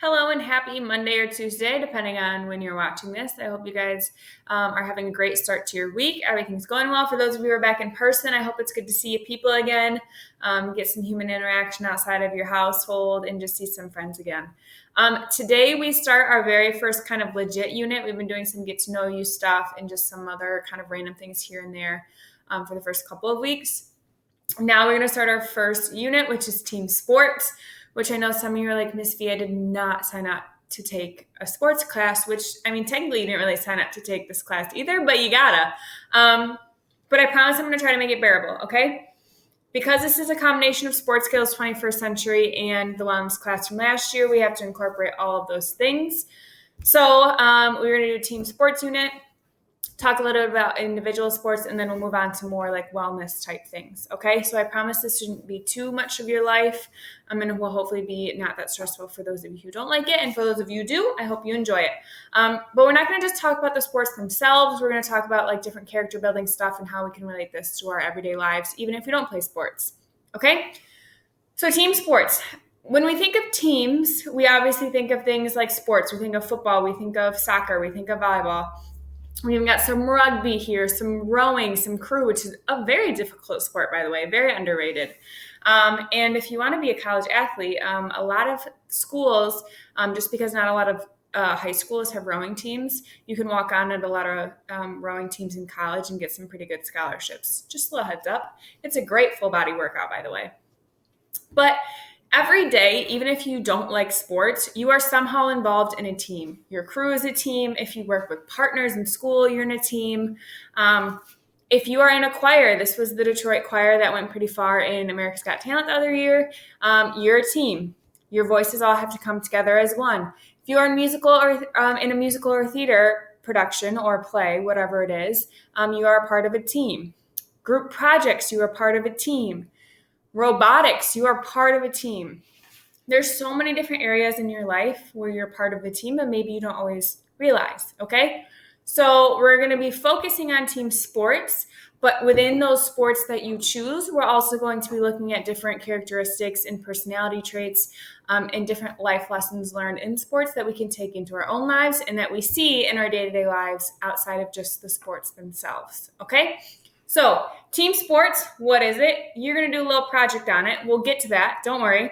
Hello and happy Monday or Tuesday, depending on when you're watching this. I hope you guys are having a great start to your week. Everything's going well. For those of you who are back in person, I hope it's good to see you people again, get some human interaction outside of your household, and just see some friends again. Today, we start our very first kind of legit unit. We've been doing some get to know you stuff and just some other kind of random things here and there for the first couple of weeks. Now we're going to start our first unit, which is team sports, which I know some of you are like, Miss V, I did not sign up to take a sports class, which, I mean, technically you didn't really sign up to take this class either, but you gotta. But I promise I'm going to try to make it bearable, okay? Because this is a combination of sports skills 21st century and the wellness class from last year, we have to incorporate all of those things. So we're going to do a team sports unit, talk a little bit about individual sports, and then we'll move on to more like wellness type things. Okay, so I promise this shouldn't be too much of your life. And will hopefully be not that stressful for those of you who don't like it. And for those of you who do, I hope you enjoy it. But we're not going to just talk about the sports themselves. We're going to talk about like different character building stuff and how we can relate this to our everyday lives, even if we don't play sports. Okay, so team sports. When we think of teams, we obviously think of things like sports. We think of football, we think of soccer, we think of volleyball. We've got some rugby here, some rowing, some crew, which is a very difficult sport, by the way, very underrated. And if you want to be a college athlete, a lot of schools, just because not a lot of high schools have rowing teams, you can walk on at a lot of rowing teams in college and get some pretty good scholarships. Just a little heads up. It's a great full body workout, by the way. But every day, even if you don't like sports, you are somehow involved in a team. Your crew is a team. If you work with partners in school, you're in a team. If you are in a choir, this was the Detroit choir that went pretty far in America's Got Talent the other year, you're a team. Your voices all have to come together as one. If you are in musical or in a musical or theater production or play, whatever it is, you are a part of a team. Group projects, you are part of a team. Robotics, you are part of a team. There's so many different areas in your life where you're part of the team and maybe you don't always realize, okay? So we're going to be focusing on team sports, but within those sports that you choose, we're also going to be looking at different characteristics and personality traits and different life lessons learned in sports that we can take into our own lives and that we see in our day-to-day lives outside of just the sports themselves, okay? So team sports, what is it? You're going to do a little project on it. We'll get to that. Don't worry.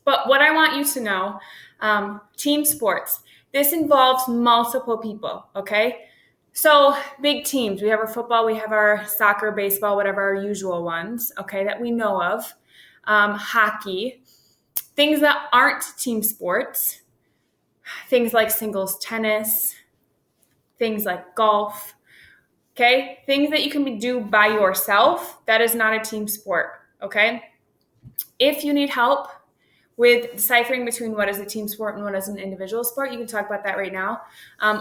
But what I want you to know, team sports, this involves multiple people, okay? So big teams. We have our football, we have our soccer, baseball, whatever our usual ones, okay, that we know of. Hockey. Things that aren't team sports. Things like singles tennis. Things like golf. Okay, things that you can do by yourself, that is not a team sport, okay? If you need help with deciphering between what is a team sport and what is an individual sport, you can talk about that right now.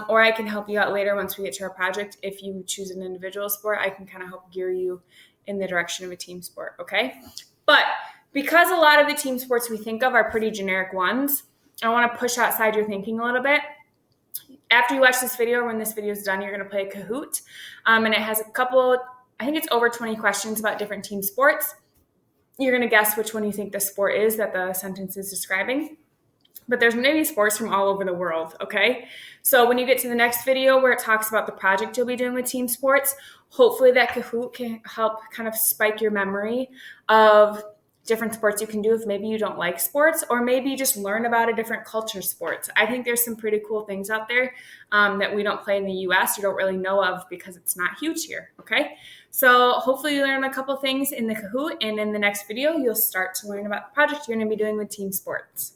Or I can help you out later once we get to our project. If you choose an individual sport, I can kind of help gear you in the direction of a team sport, okay? But because a lot of the team sports we think of are pretty generic ones, I want to push outside your thinking a little bit. After you watch this video, when this video is done, you're going to play a Kahoot. And it has a couple, I think it's over 20 questions about different team sports. You're going to guess which one you think the sport is that the sentence is describing. But there's maybe sports from all over the world, okay? So when you get to the next video where it talks about the project you'll be doing with team sports, hopefully that Kahoot can help kind of spike your memory of different sports you can do if maybe you don't like sports, or maybe you just learn about a different culture sports. I think there's some pretty cool things out there that we don't play in the US or don't really know of because it's not huge here, okay? So hopefully you learn a couple things in the Kahoot, and in the next video, you'll start to learn about the project you're gonna be doing with team sports.